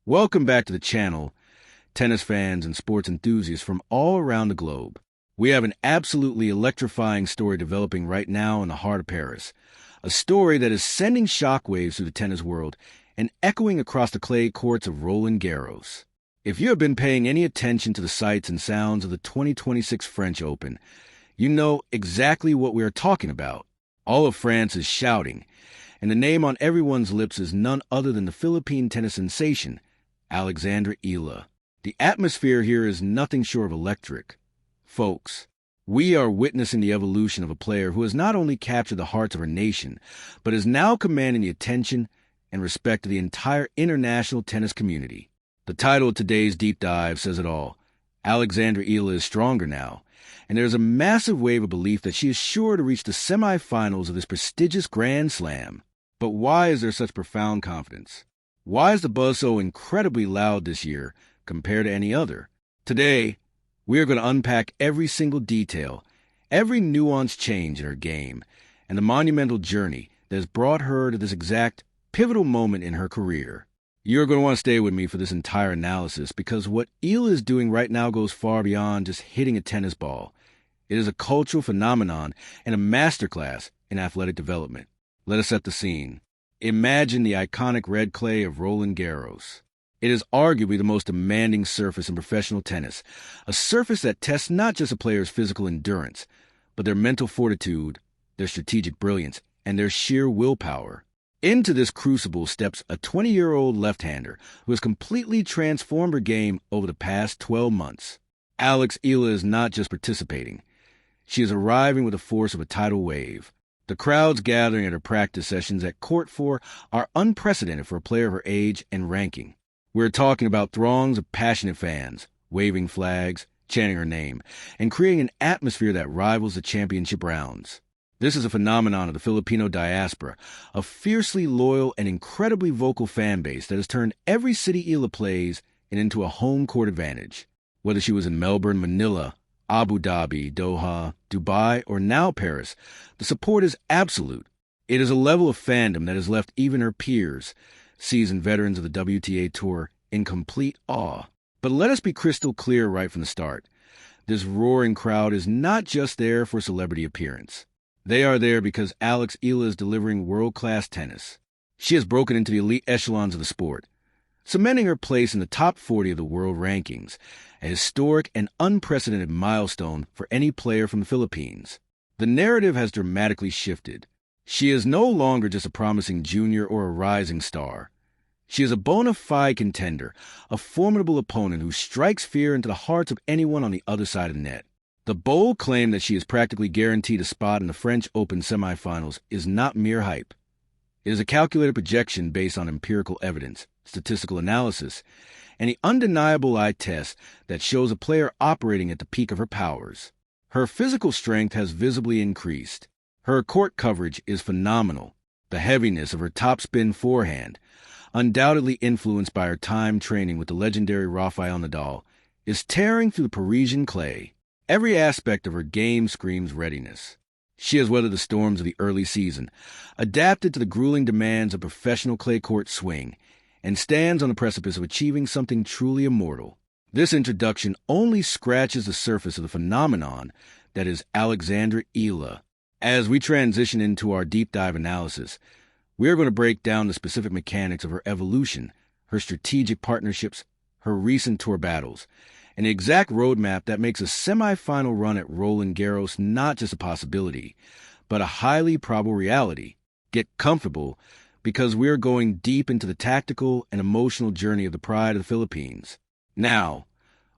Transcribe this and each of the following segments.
Welcome back to the channel, tennis fans and sports enthusiasts from all around the globe. We have an absolutely electrifying story developing right now in the heart of Paris. A story that is sending shockwaves through the tennis world and echoing across the clay courts of Roland Garros. If you have been paying any attention to the sights and sounds of the 2026 French Open, you know exactly what we are talking about. All of France is shouting, and the name on everyone's lips is none other than the Philippine tennis sensation, Alexandra Eala. The atmosphere here is nothing short of electric. Folks, we are witnessing the evolution of a player who has not only captured the hearts of her nation, but is now commanding the attention and respect of the entire international tennis community. The title of today's deep dive says it all. Alexandra Eala is stronger now, and there is a massive wave of belief that she is sure to reach the semifinals of this prestigious Grand Slam. But why is there such profound confidence? Why is the buzz so incredibly loud this year compared to any other? Today, we are going to unpack every single detail, every nuanced change in her game, and the monumental journey that has brought her to this exact pivotal moment in her career. You're going to want to stay with me for this entire analysis because what Eala is doing right now goes far beyond just hitting a tennis ball. It is a cultural phenomenon and a masterclass in athletic development. Let us set the scene. Imagine the iconic red clay of Roland Garros. It is arguably the most demanding surface in professional tennis, a surface that tests not just a player's physical endurance, but their mental fortitude, their strategic brilliance, and their sheer willpower. Into this crucible steps a 20-year-old left-hander who has completely transformed her game over the past 12 months. Alex Eala is not just participating. She is arriving with the force of a tidal wave. The crowds gathering at her practice sessions at Court 4 are unprecedented for a player of her age and ranking. We're talking about throngs of passionate fans, waving flags, chanting her name, and creating an atmosphere that rivals the championship rounds. This is a phenomenon of the Filipino diaspora, a fiercely loyal and incredibly vocal fan base that has turned every city Eala plays into a home court advantage. Whether she was in Melbourne, Manila, Abu Dhabi, Doha, Dubai, or now Paris, the support is absolute. It is a level of fandom that has left even her peers, seasoned veterans of the WTA Tour, in complete awe. But let us be crystal clear right from the start. This roaring crowd is not just there for celebrity appearance. They are there because Alex Eala is delivering world-class tennis. She has broken into the elite echelons of the sport, cementing her place in the top 40 of the world rankings, a historic and unprecedented milestone for any player from the Philippines. The narrative has dramatically shifted. She is no longer just a promising junior or a rising star. She is a bona fide contender, a formidable opponent who strikes fear into the hearts of anyone on the other side of the net. The bold claim that she is practically guaranteed a spot in the French Open semifinals is not mere hype. It is a calculated projection based on empirical evidence, statistical analysis, and the undeniable eye test that shows a player operating at the peak of her powers. Her physical strength has visibly increased. Her court coverage is phenomenal. The heaviness of her topspin forehand, undoubtedly influenced by her time training with the legendary Rafael Nadal, is tearing through the Parisian clay. Every aspect of her game screams readiness. She has weathered the storms of the early season, adapted to the grueling demands of professional clay court swing, and stands on the precipice of achieving something truly immortal. This introduction only scratches the surface of the phenomenon that is Alexandra Eala. As we transition into our deep dive analysis, we are going to break down the specific mechanics of her evolution, her strategic partnerships, her recent tour battles, and the exact roadmap that makes a semi-final run at Roland Garros not just a possibility, but a highly probable reality. Get comfortable, because we're going deep into the tactical and emotional journey of the pride of the Philippines. Now,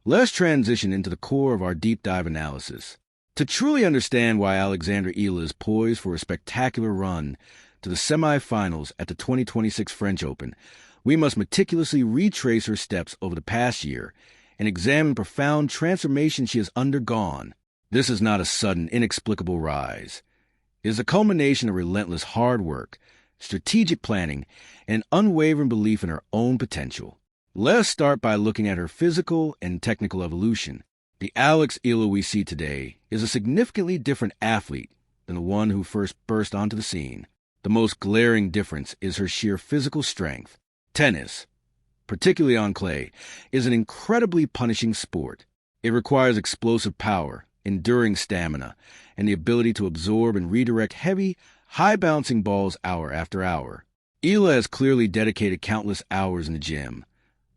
let's transition into the core of our deep dive analysis. To truly understand why Alexandra Eala is poised for a spectacular run to the semi-finals at the 2026 French Open, we must meticulously retrace her steps over the past year and examine the profound transformation she has undergone. This is not a sudden, inexplicable rise. It is a culmination of relentless hard work, strategic planning, and unwavering belief in her own potential. Let us start by looking at her physical and technical evolution. The Alex Eala we see today is a significantly different athlete than the one who first burst onto the scene. The most glaring difference is her sheer physical strength. Tennis, particularly on clay, is an incredibly punishing sport. It requires explosive power, enduring stamina, and the ability to absorb and redirect heavy, high-bouncing balls hour after hour. Eala has clearly dedicated countless hours in the gym,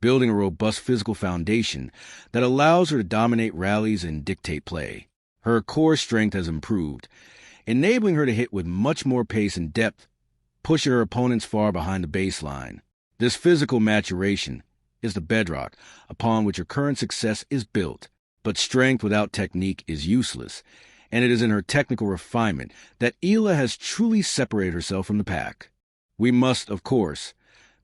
building a robust physical foundation that allows her to dominate rallies and dictate play. Her core strength has improved, enabling her to hit with much more pace and depth, pushing her opponents far behind the baseline. This physical maturation is the bedrock upon which her current success is built. But strength without technique is useless, and it is in her technical refinement that Eala has truly separated herself from the pack. We must, of course,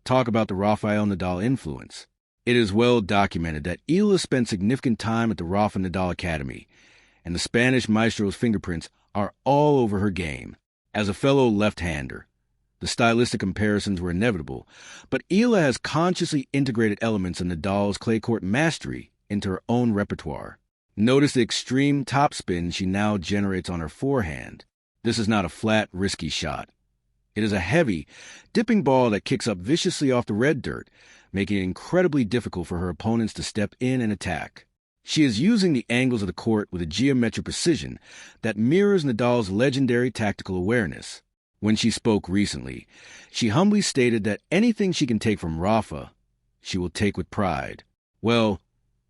talk about the Rafael Nadal influence. It is well documented that Eala spent significant time at the Rafa Nadal Academy, and the Spanish maestro's fingerprints are all over her game. As a fellow left-hander, the stylistic comparisons were inevitable, but Eala has consciously integrated elements of Nadal's clay court mastery into her own repertoire. Notice the extreme topspin she now generates on her forehand. This is not a flat, risky shot. It is a heavy, dipping ball that kicks up viciously off the red dirt, making it incredibly difficult for her opponents to step in and attack. She is using the angles of the court with a geometric precision that mirrors Nadal's legendary tactical awareness. When she spoke recently, she humbly stated that anything she can take from Rafa, she will take with pride. Well,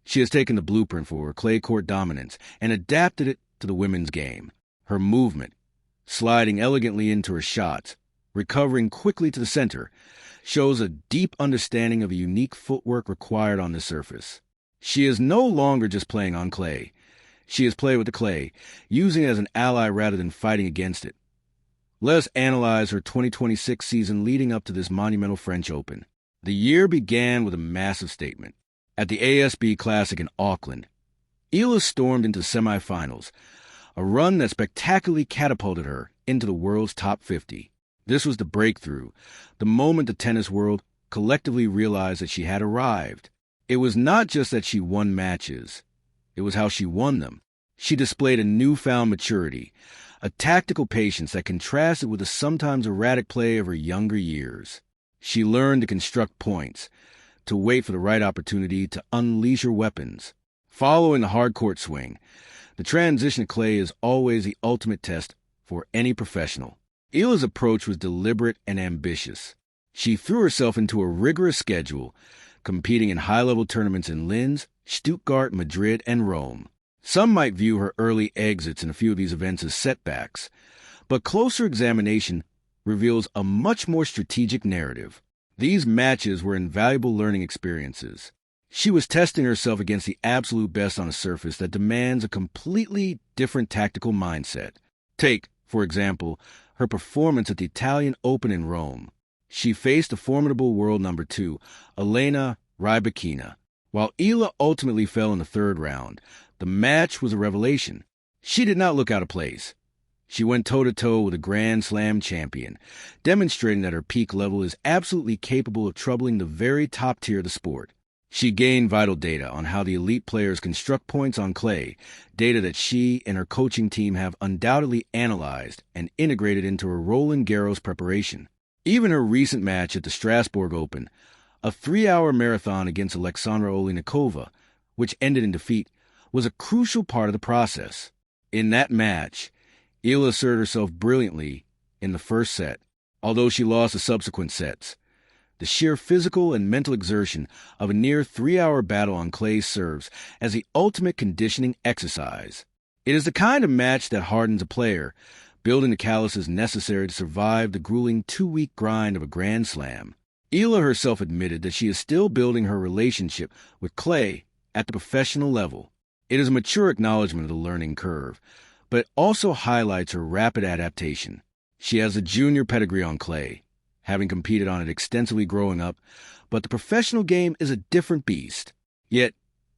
she has taken the blueprint for her clay court dominance and adapted it to the women's game. Her movement, sliding elegantly into her shots, recovering quickly to the center, shows a deep understanding of the unique footwork required on this surface. She is no longer just playing on clay. She has played with the clay, using it as an ally rather than fighting against it. Let us analyze her 2026 season leading up to this monumental French Open. The year began with a massive statement. At the ASB Classic in Auckland, Eala stormed into the semifinals, a run that spectacularly catapulted her into the world's top 50. This was the breakthrough, the moment the tennis world collectively realized that she had arrived. It was not just that she won matches, it was how she won them. She displayed a newfound maturity, a tactical patience that contrasted with the sometimes erratic play of her younger years. She learned to construct points, to wait for the right opportunity to unleash her weapons. Following the hard court swing, the transition to clay is always the ultimate test for any professional. Eala's approach was deliberate and ambitious. She threw herself into a rigorous schedule, competing in high-level tournaments in Linz, Stuttgart, Madrid, and Rome. Some might view her early exits in a few of these events as setbacks, but closer examination reveals a much more strategic narrative. These matches were invaluable learning experiences. She was testing herself against the absolute best on a surface that demands a completely different tactical mindset. Take, for example, her performance at the Italian Open in Rome. She faced the formidable world number 2, Elena Rybakina. While Eala ultimately fell in the third round, the match was a revelation. She did not look out of place. She went toe-to-toe with a Grand Slam champion, demonstrating that her peak level is absolutely capable of troubling the very top tier of the sport. She gained vital data on how the elite players construct points on clay, data that she and her coaching team have undoubtedly analyzed and integrated into her Roland Garros preparation. Even her recent match at the Strasbourg Open, a 3-hour marathon against Alexandra Eala, which ended in defeat, was a crucial part of the process. In that match, Eala asserted herself brilliantly in the first set, although she lost the subsequent sets. The sheer physical and mental exertion of a near 3-hour battle on clay serves as the ultimate conditioning exercise. It is the kind of match that hardens a player, building the calluses necessary to survive the grueling 2-week grind of a Grand Slam. Eala herself admitted that she is still building her relationship with clay at the professional level. It is a mature acknowledgement of the learning curve, but it also highlights her rapid adaptation. She has a junior pedigree on clay, having competed on it extensively growing up, but the professional game is a different beast. Yet,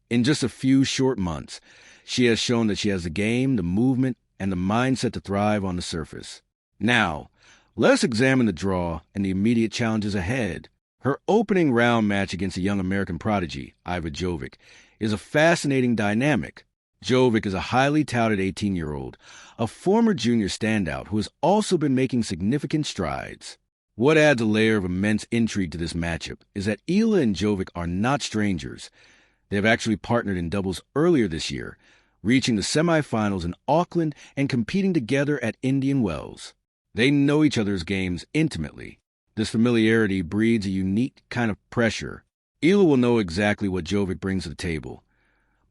in just a few short months, she has shown that she has the game, the movement, and the mindset to thrive on the surface. Now, let us examine the draw and the immediate challenges ahead. Her opening round match against a young American prodigy, Iva Jovic, is a fascinating dynamic. Jovic is a highly touted 18-year-old, a former junior standout who has also been making significant strides. What adds a layer of immense intrigue to this matchup is that Eala and Jovic are not strangers. They have actually partnered in doubles earlier this year, reaching the semifinals in Auckland and competing together at Indian Wells. They know each other's games intimately. This familiarity breeds a unique kind of pressure. Eala will know exactly what Jovic brings to the table,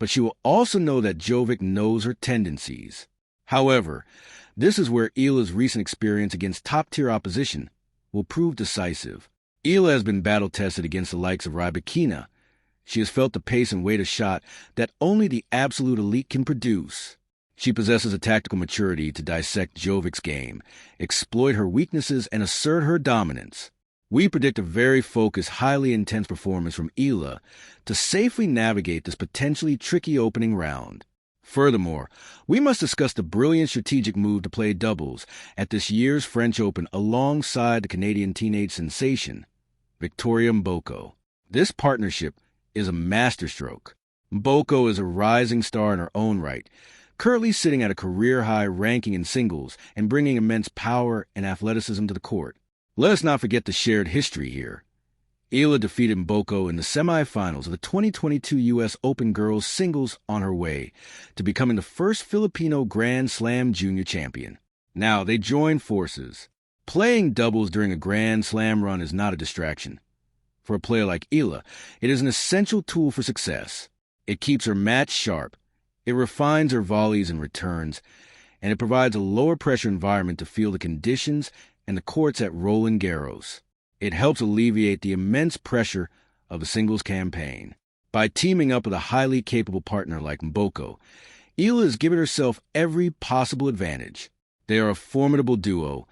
but she will also know that Jovic knows her tendencies. However, this is where Eala's recent experience against top-tier opposition will prove decisive. Eala has been battle-tested against the likes of Rybakina. She has felt the pace and weight of shot that only the absolute elite can produce. She possesses a tactical maturity to dissect Jovic's game, exploit her weaknesses, and assert her dominance. We predict a very focused, highly intense performance from Eala to safely navigate this potentially tricky opening round. Furthermore, we must discuss the brilliant strategic move to play doubles at this year's French Open alongside the Canadian teenage sensation, Victoria Mboko. This partnership is a masterstroke. Mboko is a rising star in her own right, currently sitting at a career-high ranking in singles and bringing immense power and athleticism to the court. Let us not forget the shared history here. Eala defeated Mboko in the semifinals of the 2022 U.S. Open Girls Singles on her way to becoming the first Filipino Grand Slam junior champion. Now, they join forces. Playing doubles during a Grand Slam run is not a distraction. For a player like Eala, it is an essential tool for success. It keeps her match sharp, it refines her volleys and returns, and it provides a lower-pressure environment to feel the conditions and the courts at Roland Garros. It helps alleviate the immense pressure of a singles campaign. By teaming up with a highly capable partner like Mboko, Eala has given herself every possible advantage. They are a formidable duo,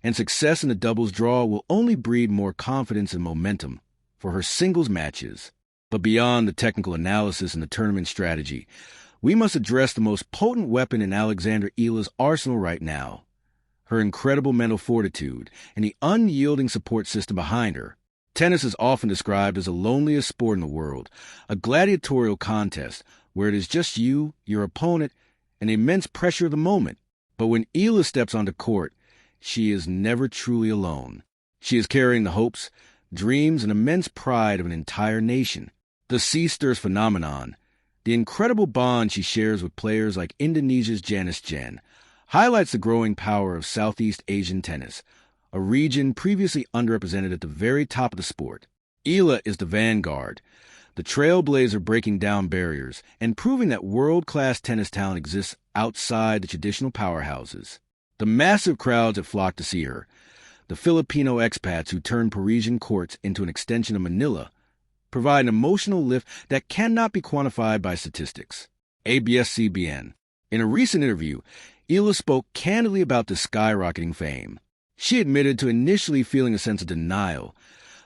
and success in the doubles draw will only breed more confidence and momentum for her singles matches. But beyond the technical analysis and the tournament strategy, we must address the most potent weapon in Alexandra Eala's arsenal right now, her incredible mental fortitude and the unyielding support system behind her. Tennis is often described as the loneliest sport in the world, a gladiatorial contest where it is just you, your opponent, and the immense pressure of the moment. But when Eala steps onto court, she is never truly alone. She is carrying the hopes, dreams, and immense pride of an entire nation. The Sisters phenomenon, the incredible bond she shares with players like Indonesia's Janice Jen, highlights the growing power of Southeast Asian tennis, a region previously underrepresented at the very top of the sport. Eala is the vanguard, the trailblazer breaking down barriers and proving that world-class tennis talent exists outside the traditional powerhouses. The massive crowds that flock to see her, the Filipino expats who turn Parisian courts into an extension of Manila, provide an emotional lift that cannot be quantified by statistics. ABS-CBN. In a recent interview, Eala spoke candidly about the skyrocketing fame. She admitted to initially feeling a sense of denial,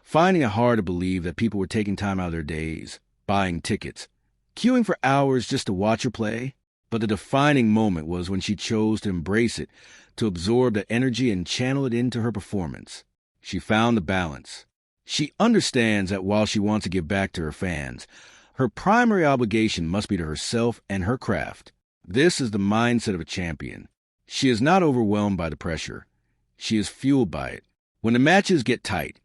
finding it hard to believe that people were taking time out of their days, buying tickets, queuing for hours just to watch her play. But the defining moment was when she chose to embrace it, to absorb that energy and channel it into her performance. She found the balance. She understands that while she wants to give back to her fans, her primary obligation must be to herself and her craft. This is the mindset of a champion. She is not overwhelmed by the pressure. She is fueled by it. When the matches get tight,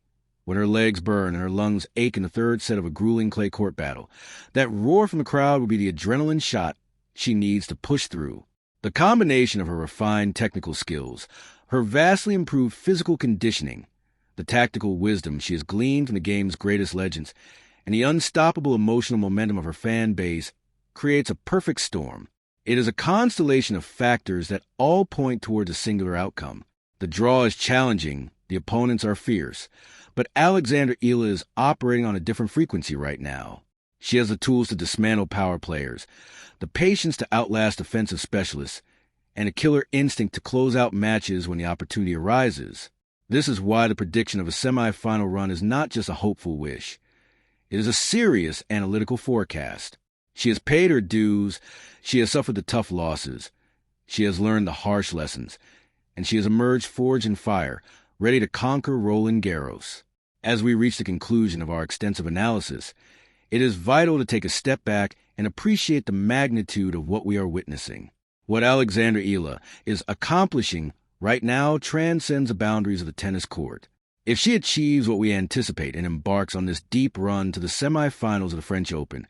when her legs burn and her lungs ache in the third set of a grueling clay court battle, that roar from the crowd will be the adrenaline shot she needs to push through. The combination of her refined technical skills, her vastly improved physical conditioning, the tactical wisdom she has gleaned from the game's greatest legends, and the unstoppable emotional momentum of her fan base creates a perfect storm. It is a constellation of factors that all point towards a singular outcome. The draw is challenging, the opponents are fierce, but Alexandra Eala is operating on a different frequency right now. She has the tools to dismantle power players, the patience to outlast defensive specialists, and a killer instinct to close out matches when the opportunity arises. This is why the prediction of a semifinal run is not just a hopeful wish. It is a serious analytical forecast. She has paid her dues, she has suffered the tough losses, she has learned the harsh lessons, and she has emerged forged in fire, ready to conquer Roland Garros. As we reach the conclusion of our extensive analysis, it is vital to take a step back and appreciate the magnitude of what we are witnessing. What Alexandra Eala is accomplishing right now transcends the boundaries of the tennis court. If she achieves what we anticipate and embarks on this deep run to the semifinals of the French Open,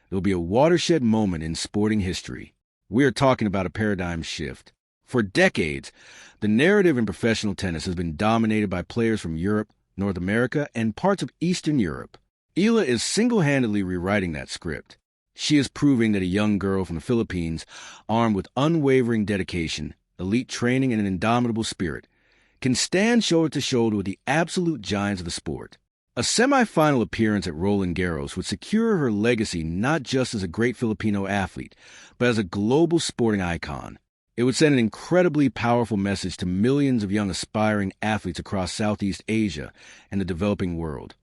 there'll be a watershed moment in sporting history. We are talking about a paradigm shift. For decades, the narrative in professional tennis has been dominated by players from Europe, North America, and parts of Eastern Europe. Eala is single-handedly rewriting that script. She is proving that a young girl from the Philippines, armed with unwavering dedication, elite training, and an indomitable spirit, can stand shoulder to shoulder with the absolute giants of the sport. A semifinal appearance at Roland Garros would secure her legacy not just as a great Filipino athlete, but as a global sporting icon. It would send an incredibly powerful message to millions of young aspiring athletes across Southeast Asia and the developing world.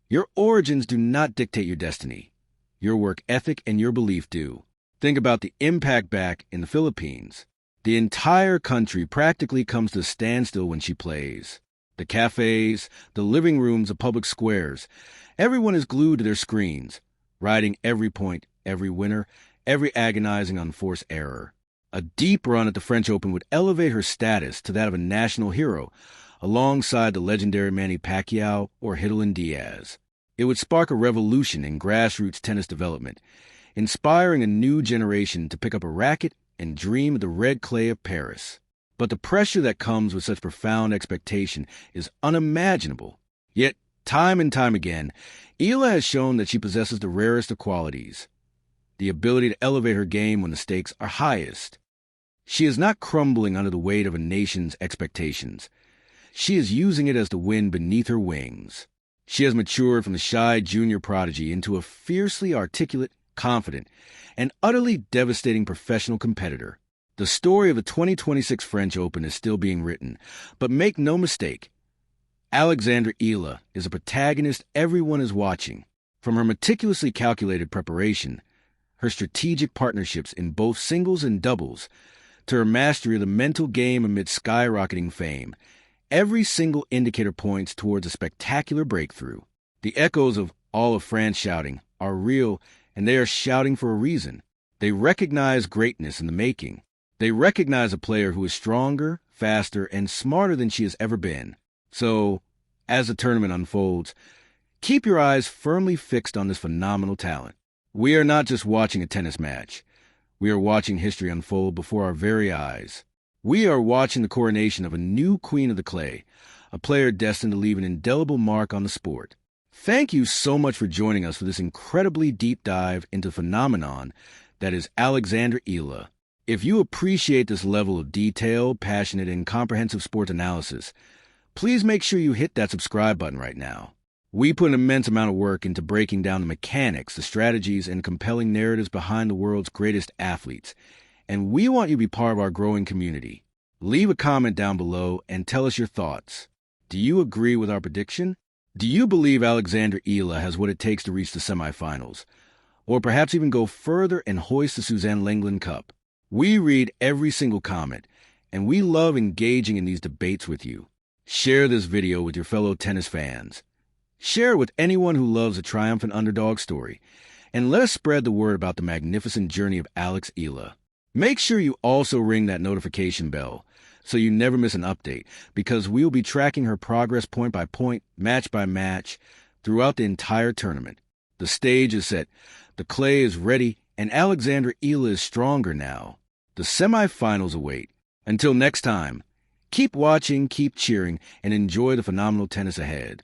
Your origins do not dictate your destiny. Your work ethic and your belief do. Think about the impact back in the Philippines. The entire country practically comes to a standstill when she plays. The cafes, the living rooms, the public squares. Everyone is glued to their screens, riding every point, every winner, every agonizing unforced error. A deep run at the French Open would elevate her status to that of a national hero, alongside the legendary Manny Pacquiao or Hidalgo Diaz. It would spark a revolution in grassroots tennis development, inspiring a new generation to pick up a racket and dream of the red clay of Paris. But the pressure that comes with such profound expectation is unimaginable. Yet, time and time again, Eala has shown that she possesses the rarest of qualities, the ability to elevate her game when the stakes are highest. She is not crumbling under the weight of a nation's expectations. She is using it as the wind beneath her wings. She has matured from the shy junior prodigy into a fiercely articulate, confident, and utterly devastating professional competitor. The story of the 2026 French Open is still being written, but make no mistake, Alexandra Eala is a protagonist everyone is watching. From her meticulously calculated preparation, her strategic partnerships in both singles and doubles, to her mastery of the mental game amid skyrocketing fame, every single indicator points towards a spectacular breakthrough. The echoes of all of France shouting are real, and they are shouting for a reason. They recognize greatness in the making. They recognize a player who is stronger, faster, and smarter than she has ever been. So, as the tournament unfolds, keep your eyes firmly fixed on this phenomenal talent. We are not just watching a tennis match. We are watching history unfold before our very eyes. We are watching the coronation of a new queen of the clay, a player destined to leave an indelible mark on the sport. Thank you so much for joining us for this incredibly deep dive into the phenomenon that is Alexandra Eala. If you appreciate this level of detailed, passionate, and comprehensive sports analysis, please make sure you hit that subscribe button right now. We put an immense amount of work into breaking down the mechanics, the strategies, and compelling narratives behind the world's greatest athletes, and we want you to be part of our growing community. Leave a comment down below and tell us your thoughts. Do you agree with our prediction? Do you believe Alexandra Eala has what it takes to reach the semifinals? Or perhaps even go further and hoist the Suzanne Lenglen Cup? We read every single comment, and we love engaging in these debates with you. Share this video with your fellow tennis fans. Share it with anyone who loves a triumphant underdog story, and let us spread the word about the magnificent journey of Alex Eala. Make sure you also ring that notification bell so you never miss an update, because we'll be tracking her progress point by point, match by match, throughout the entire tournament. The stage is set, the clay is ready, and Alexandra Eala is stronger now. The semifinals await. Until next time, keep watching, keep cheering, and enjoy the phenomenal tennis ahead.